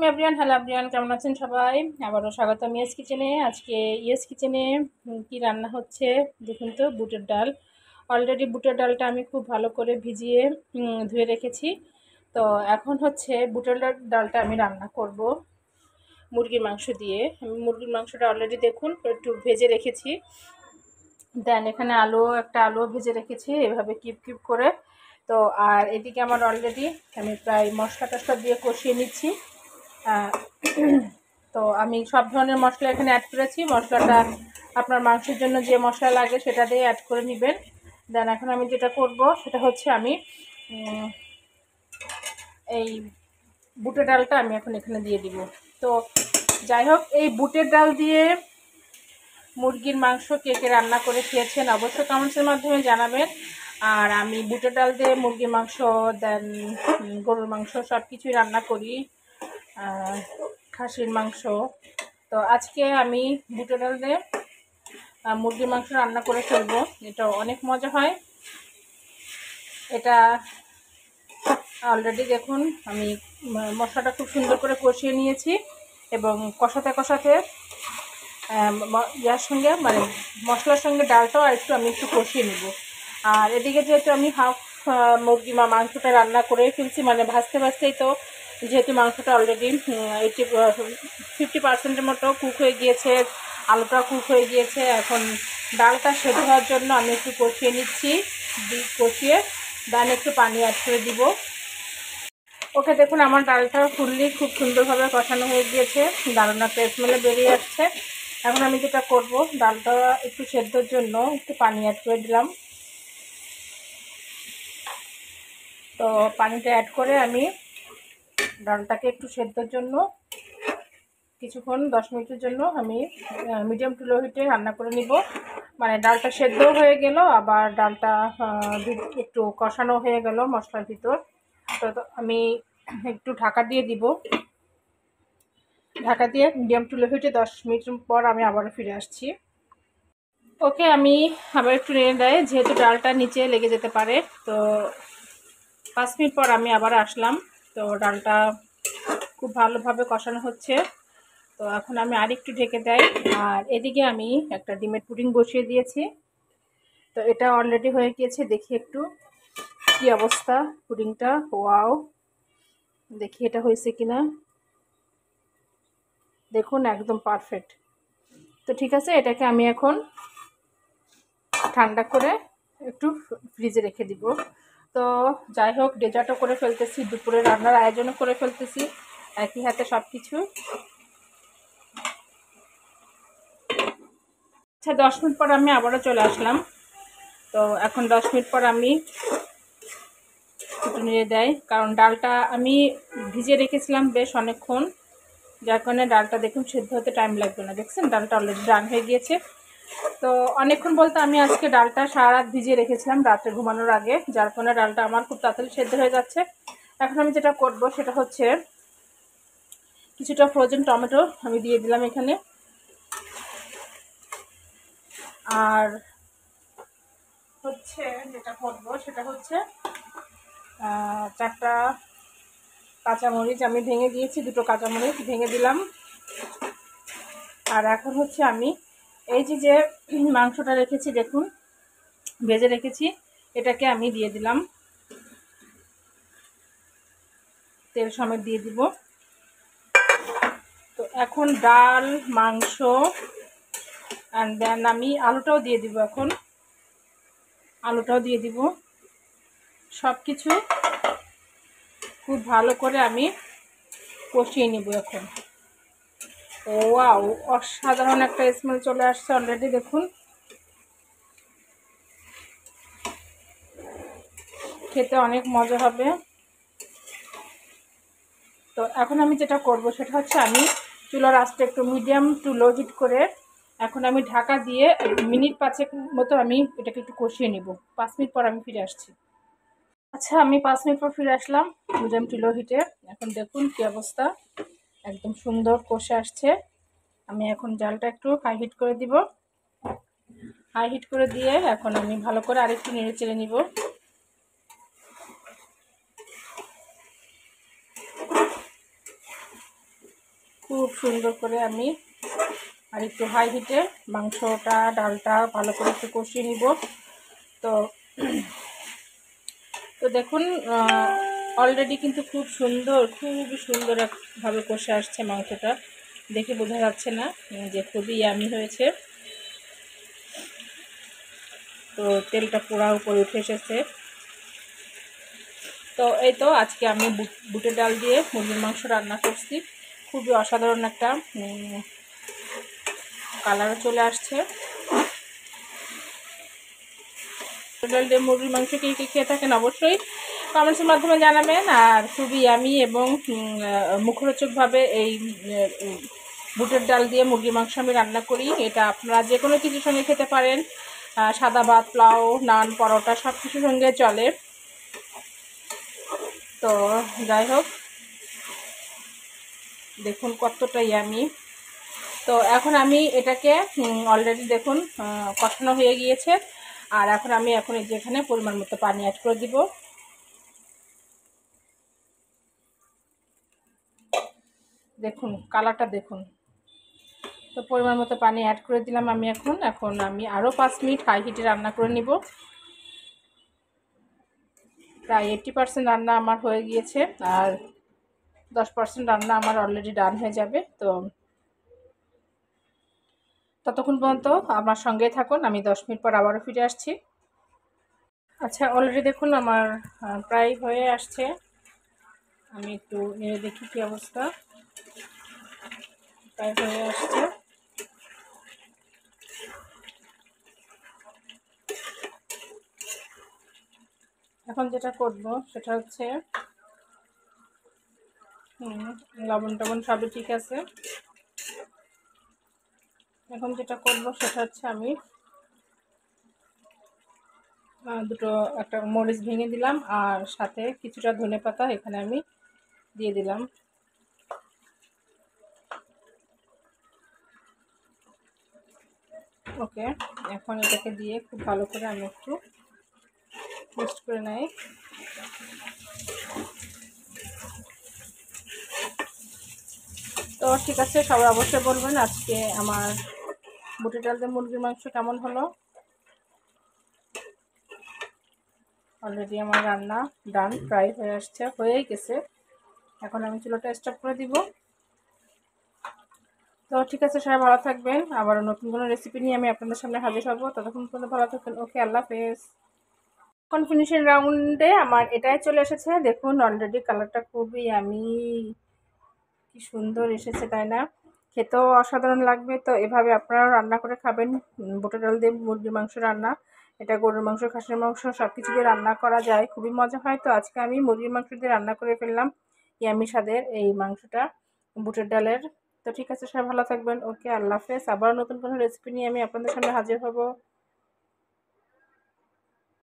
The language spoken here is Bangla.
আলাইকুম এভরিওয়ান, হ্যালো এভরিওয়ান, কেমন আছেন সবাই? আবারও স্বাগতম ইয়েস কিচেনে। আজকে ইয়েস কিচেনে কি রান্না হচ্ছে দেখুন তো। বুটের ডাল। অলরেডি বুটের ডালটা আমি খুব ভালো করে ভিজিয়ে ধুয়ে রেখেছি। তো এখন হচ্ছে বুটের ডালটা আমি রান্না করব মুরগির মাংস দিয়ে। মুরগির মাংসটা অলরেডি দেখুন একটু ভেজে রেখেছি। দেন এখানে একটা আলু ভেজে রেখেছি এভাবে কিপ কিপ করে। তো আর এদিকে আমার অলরেডি আমি প্রায় মশলা টশলা দিয়ে কষিয়ে নিচ্ছি। তো আমি সব ধরনের মশলা এখানে অ্যাড করেছি। মশলাটা আপনার মাংসের জন্য যে মশলা লাগে সেটা দিয়ে অ্যাড করে নেবেন। দেন এখন আমি যেটা করব সেটা হচ্ছে আমি এই বুটের ডালটা আমি এখন এখানে দিয়ে দিব। তো যাই হোক, এই বুটের ডাল দিয়ে মুরগির মাংস কে কে রান্না করে খেয়েছেন অবশ্যই কমেন্টসের মাধ্যমে জানাবেন। আর আমি বুটের ডাল দিয়ে মুরগির মাংস, দেন গরুর মাংস সব কিছুই রান্না করি, খাসির মাংস। তো আজকে আমি বুটের ডাল দিয়ে মুরগির মাংস রান্না করে ফেলবো। এটা অনেক মজা হয়। এটা অলরেডি দেখুন আমি মশলাটা খুব সুন্দর করে কষিয়ে নিয়েছি এবং কষাতে কষাতে ইয়ার সঙ্গে মানে মশলার সঙ্গে ডালটাও আমি একটু কষিয়ে নেব। আর এদিকে যেহেতু আমি হাফ মুরগি মাংসটা রান্না করে ফেলছি, মানে ভাজতে ভাজতেই তো যেহেতু মাংসটা অলরেডি 50% মতো কুক হয়ে গিয়েছে, আলুটা কুক হয়ে গিয়েছে। এখন ডালটা সেদ্ধ হওয়ার জন্য আমি একটু কষিয়ে নিচ্ছি। কষিয়ে দেন একটু পানি অ্যাড করে দিব। ওকে, দেখুন আমার ডালটা ফুললি খুব সুন্দরভাবে কষানো হয়ে গিয়েছে, দারুণ একটা স্মেলে বেরিয়ে আসছে। এখন আমি যেটা করব, ডালটা একটু সেদ্ধর জন্য একটু পানি অ্যাড করে দিলাম। তো পানিটা অ্যাড করে আমি ডালটাকে একটু সেদ্ধর জন্য কিছুক্ষণ 10 মিনিটের জন্য আমি মিডিয়াম টু লো হিটে রান্না করে নিব। মানে ডালটা সেদ্ধ হয়ে গেল, আবার ডালটা একটু কষানো হয়ে গেল মশলার ভিতর। তো আমি একটু ঢাকা দিয়ে দিব। ঢাকা দিয়ে মিডিয়াম টু লো হিটে 10 মিনিট পর আমি আবারও ফিরে আসছি। ওকে, আমি আবার একটু নেড়ে দেয় যেহেতু ডালটা নিচে লেগে যেতে পারে। তো 5 মিনিট পর আমি আবার আসলাম। তো ডালটা খুব ভালোভাবে কষানো হচ্ছে। তো এখন আমি আরেকটু ঢেকে দেই। আর এদিকে আমি একটা ডিমের পুডিং বসিয়ে দিয়েছি। তো এটা অলরেডি হয়ে গিয়েছে। দেখি একটু কি অবস্থা পুডিংটা। ওয়াও, দেখি এটা হয়েছে কিনা। দেখুন একদম পারফেক্ট। তো ঠিক আছে, এটাকে আমি এখন ঠান্ডা করে একটু ফ্রিজে রেখে দিব। তো যাই হোক, ডেজার্টও করে ফেলতেছি, দুপুরে রান্নার আয়োজনও করে ফেলতেছি একই হাতে সব কিছু। আচ্ছা, 10 মিনিট পর আমি আবারও চলে আসলাম। তো এখন 10 মিনিট পর আমি একটু নেড়ে দেয়, কারণ ডালটা আমি ভিজিয়ে রেখেছিলাম বেশ অনেকক্ষণ, যার কারণে ডালটা দেখুন সেদ্ধ হতে টাইম লাগবে না। দেখছেন ডালটা অলরেডি ডান হয়ে গিয়েছে। তো অনেকক্ষণ বলতে আমি আজকে ডালটা সারা রাত ভিজিয়ে রেখেছিলাম রাত্রে ঘুমানোর আগে, যার কারণে ডালটা আমার খুব তাড়াতাড়ি সেদ্ধ হয়ে যাচ্ছে। এখন আমি যেটা করব সেটা হচ্ছে কিছুটা ফ্রোজেন টমেটো আমি দিয়ে দিলাম এখানে। আর হচ্ছে যেটা করব সেটা হচ্ছে 4টা কাঁচামরিচ আমি ভেঙে দিয়েছি, 2টো কাঁচামরিচ ভেঙে দিলাম। আর এখন হচ্ছে আমি এই যে মাংসটা রেখেছি দেখুন ভেজে রেখেছি, এটাকে আমি দিয়ে দিলাম, তেল সমেত দিয়ে দিব। তো এখন ডাল, মাংস অ্যান্ড দেন আমি আলুটাও দিয়ে দিব। এখন আলুটাও দিয়ে দিব। সব কিছু খুব ভালো করে আমি কষিয়ে নিব এখন। ওয়াও, অসাধারণ একটা স্মেল চলে আসছে অলরেডি। দেখুন খেতে অনেক মজা হবে। তো এখন আমি যেটা করব সেটা হচ্ছে আমি চুলার আঁচটা একটু মিডিয়াম টু লো হিট করে এখন আমি ঢাকা দিয়ে মিনিট 5 মতো আমি এটাকে একটু কষিয়ে নিব। 5 মিনিট পর আমি ফিরে আসছি। আচ্ছা, আমি 5 মিনিট পর ফিরে আসলাম মিডিয়াম টু লো হিটে। এখন দেখুন কি অবস্থা, একদম সুন্দর কষে আসছে। আমি এখন জালটা একটু হাই হিট করে দিব। হাই হিট করে দিয়ে এখন আমি ভালো করে আরেকটু নেড়ে চেড়ে নিব। খুব সুন্দর করে আমি আর একটু হাই হিটে মাংসটা ডালটা ভালো করে একটু কষিয়ে নিব। তো তো দেখুন অলরেডি কিন্তু খুবই সুন্দরভাবে কষে আসছে মাংসটা, দেখে বোঝা যাচ্ছে না যে খুবই ইয়ামি হয়েছে। তো তেলটা পুরা উপরে উঠে এসেছে। তো এই তো আজকে আমি বুটের ডাল দিয়ে মুরগির মাংস রান্না করছি। খুবই অসাধারণ একটা কালারও চলে আসছে। ডাল দিয়ে মুরগির মাংস কে খেয়ে থাকেন অবশ্যই কমেন্টসের মাধ্যমে জানাবেন। আর খুবই ইয়ামি এবং মুখরোচকভাবে এই বুটের ডাল দিয়ে মুরগির মাংস আমি রান্না করি। এটা আপনারা যে কোনো কিছুর সঙ্গে খেতে পারেন, সাদা ভাত, পোলাও, নান, পরোটা সব কিছুর সঙ্গে চলে। তো যাই হোক, দেখুন কতটা ইয়ামি। তো এখন আমি এটাকে অলরেডি দেখুন কষানো হয়ে গিয়েছে। আর এখন আমি যেখানে পরিমাণ মতো পানি অ্যাড করে দিব। দেখুন কালারটা দেখুন। তো পরিমাণ মতো পানি অ্যাড করে দিলাম আমি। এখন আমি আরও 5 মিনিট হাই হিটে রান্না করে নিব। প্রায় 80% রান্না আমার হয়ে গিয়েছে, আর 10% রান্না আমার অলরেডি ডান হয়ে যাবে। তো ততক্ষণ পর্যন্ত আমার সঙ্গেই থাকুন, আমি 10 মিনিট পর আবারও ফিরে আসছি। আচ্ছা, অলরেডি দেখুন আমার প্রায় হয়ে আসছে। আমি একটু নেড়ে দেখি কী অবস্থা। প্রায় হয়ে আসছে। এখন যেটা করব সেটা হচ্ছে লবণ টবণ সবই ঠিক আছে। এখন যেটা করব সেটা হচ্ছে আমি একটা মরিচ ভেঙে দিলাম, আর সাথে কিছুটা ধনেপাতা এখানে আমি দিয়ে দিলাম। ওকে, এখন এটাকে দিয়ে খুব ভালো করে আমি একটু মিক্সড করে নেই। তো ঠিক আছে, সবাই অবশ্যই বলবেন আজকে আমার বুটের ডাল দিয়ে মুরগির মাংস কেমন হলো। অলরেডি আমার রান্না ডান, প্রায় হয়েই গেছে। এখন আমি চুলাটা স্টপ করে দিব। তো ঠিক আছে, সবাই ভালো থাকবেন। আবারও নতুন কোনো রেসিপি নিয়ে আমি আপনাদের সামনে হাজির হব। ততক্ষণ পর্যন্ত ভালো থাকবেন। ওকে, আল্লাহ হাফেজ। এখন ফিনিশিং রাউন্ডে আমার এটাই চলে এসেছে। দেখুন অলরেডি কালারটা খুবই আমি কি সুন্দর এসেছে, তাই না? খেতেও অসাধারণ লাগবে। তো এভাবে আপনারা রান্না করে খাবেন। বুটের ডাল দিয়ে মুরগির মাংস রান্না, এটা গরুর মাংস, খাসির মাংস সব কিছু দিয়ে রান্না করা যায়, খুবই মজা হয়। তো আজকে আমি মুরগির মাংস দিয়ে রান্না করে ফেললাম ইয়ামি স্বাদের এই মাংসটা বুটের ডালের। তো ঠিক আছে, সবাই ভালো থাকবেন। ওকে, আল্লাহ হাফেজ। আবার নতুন কোনো রেসিপি নিয়ে আমি আপনাদের সামনে হাজির হব।